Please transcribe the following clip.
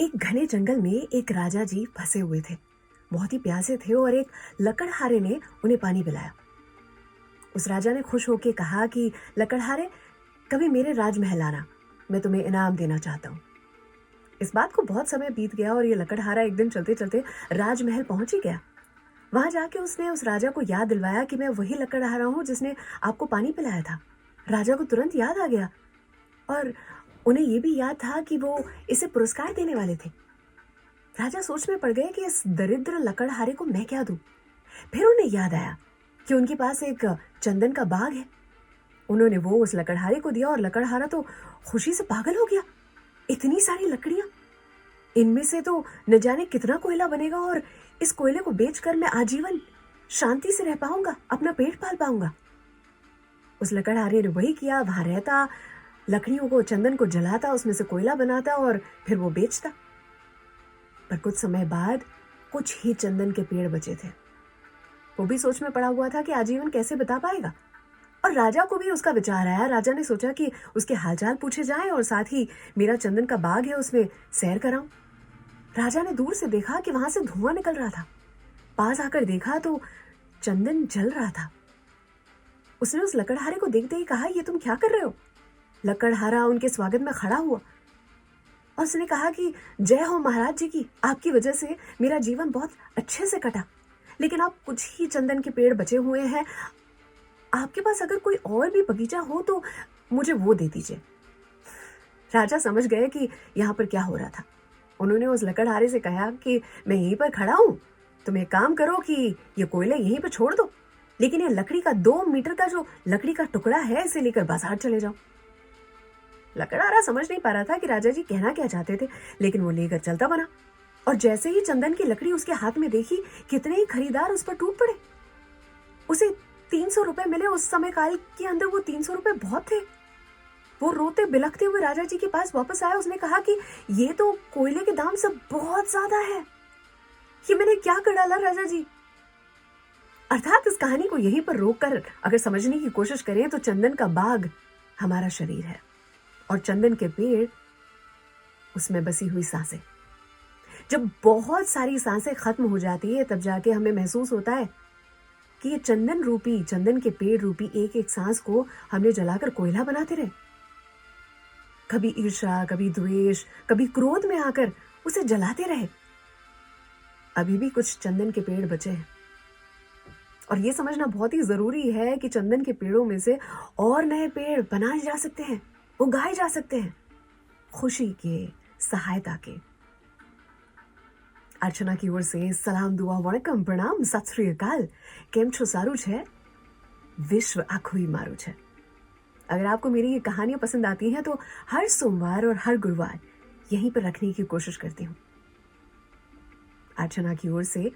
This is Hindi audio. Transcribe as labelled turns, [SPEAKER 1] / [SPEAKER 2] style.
[SPEAKER 1] एक घने जंगल में एक राजा जी फंसे हुए थे। बहुत ही प्यासे थे और एक लकड़हारे ने उन्हें पानी पिलाया। उस राजा ने खुश होकर कहा कि लकड़हारे, कभी मेरे राजमहल आना, मैं तुम्हें इनाम देना चाहता हूँ। इस बात को बहुत समय बीत गया और ये लकड़हारा एक दिन चलते चलते राजमहल पहुंच ही गया। वहां जाके उसने उस राजा को याद दिलवाया कि मैं वही लकड़हारा हूं जिसने आपको पानी पिलाया था। राजा को तुरंत याद आ गया और उन्हें यह भी याद था कि वो इसे पुरस्कार देने वाले थे। राजा सोच में पड़ गए कि इस दरिद्र लकड़हारे को मैं क्या दूं। फिर उन्हें याद आया कि उनके पास एक चंदन का बाग है। उन्होंने वो उस लकड़हारे को दिया और लकड़हारा तो खुशी से पागल हो गया। इतनी सारी लकड़ियां, इनमें से तो न जाने कितना कोयला बनेगा और इस कोयले को बेचकर मैं आजीवन शांति से रह पाऊंगा, अपना पेट पाल पाऊंगा। उस लकड़हारे ने वही किया, वहां रहता, लकड़ियों को, चंदन को जलाता, उसमें से कोयला बनाता और फिर वो बेचता। पर कुछ समय बाद कुछ ही चंदन के पेड़ बचे थे। वो भी सोच में पड़ा हुआ था कि आजीवन कैसे बिता पाएगा। और राजा को भी उसका विचार आया। राजा ने सोचा कि उसके हालचाल पूछे जाएं और साथ ही मेरा चंदन का बाग है उसमें सैर कराऊं। राजा ने दूर से देखा कि वहां से धुआं निकल रहा था। पास आकर देखा तो चंदन जल रहा था। उसने उस लकड़हारे को देखते ही कहा, ये तुम क्या कर रहे हो? लकड़हारा उनके स्वागत में खड़ा हुआ और उसने कहा कि जय हो महाराज जी की, आपकी वजह से मेरा जीवन बहुत अच्छे से कटा, लेकिन अब कुछ ही चंदन के पेड़ बचे हुए हैं। आपके पास अगर कोई और भी बगीचा हो तो मुझे वो दे दीजिए। राजा समझ गए कि यहाँ पर क्या हो रहा था। उन्होंने उस लकड़हारे से कहा कि मैं यहीं पर खड़ा हूं, तुम एक काम करो कि ये कोयले यहीं पर छोड़ दो, लेकिन ये लकड़ी का 2 मीटर का जो लकड़ी का टुकड़ा है इसे लेकर बाजार चले जाओ। लकड़हारा समझ नहीं पा रहा था कि राजा जी कहना क्या चाहते थे, लेकिन वो लेकर चलता बना। और जैसे ही चंदन की लकड़ी उसके हाथ में देखी, कितने ही खरीदार उस पर टूट पड़े। उसे 300 रुपए मिले। उस समय काल के अंदर वो 300 रुपए बहुत थे। वो रोते बिलखते हुए राजा जी के पास वापस आया। उसने कहा कि ये तो कोयले के दाम से बहुत ज्यादा है, ये मैंने क्या कर डाला राजा जी। अर्थात इस कहानी को यहीं पर रोककर अगर समझने की कोशिश करें तो चंदन का बाग हमारा शरीर है और चंदन के पेड़ उसमें बसी हुई सांसें। जब बहुत सारी सांसें खत्म हो जाती है तब जाके हमें महसूस होता है कि ये चंदन रूपी, चंदन के पेड़ रूपी एक एक सांस को हमने जलाकर कोयला बनाते रहे। कभी ईर्ष्या, कभी द्वेष, कभी क्रोध में आकर उसे जलाते रहे। अभी भी कुछ चंदन के पेड़ बचे हैं और ये समझना बहुत ही जरूरी है कि चंदन के पेड़ों में से और नए पेड़ बनाए जा सकते हैं, उगाए जा सकते हैं, खुशी के, सहायता के। अर्चना की ओर से सलाम, दुआ, वणकम, प्रणाम, सत श्री अकाल। केम छो सारू छे? विश्व आखुई मारू छे। अगर आपको मेरी ये कहानियां पसंद आती हैं तो हर सोमवार और हर गुरुवार यहीं पर रखने की कोशिश करती हूँ। अर्चना की ओर से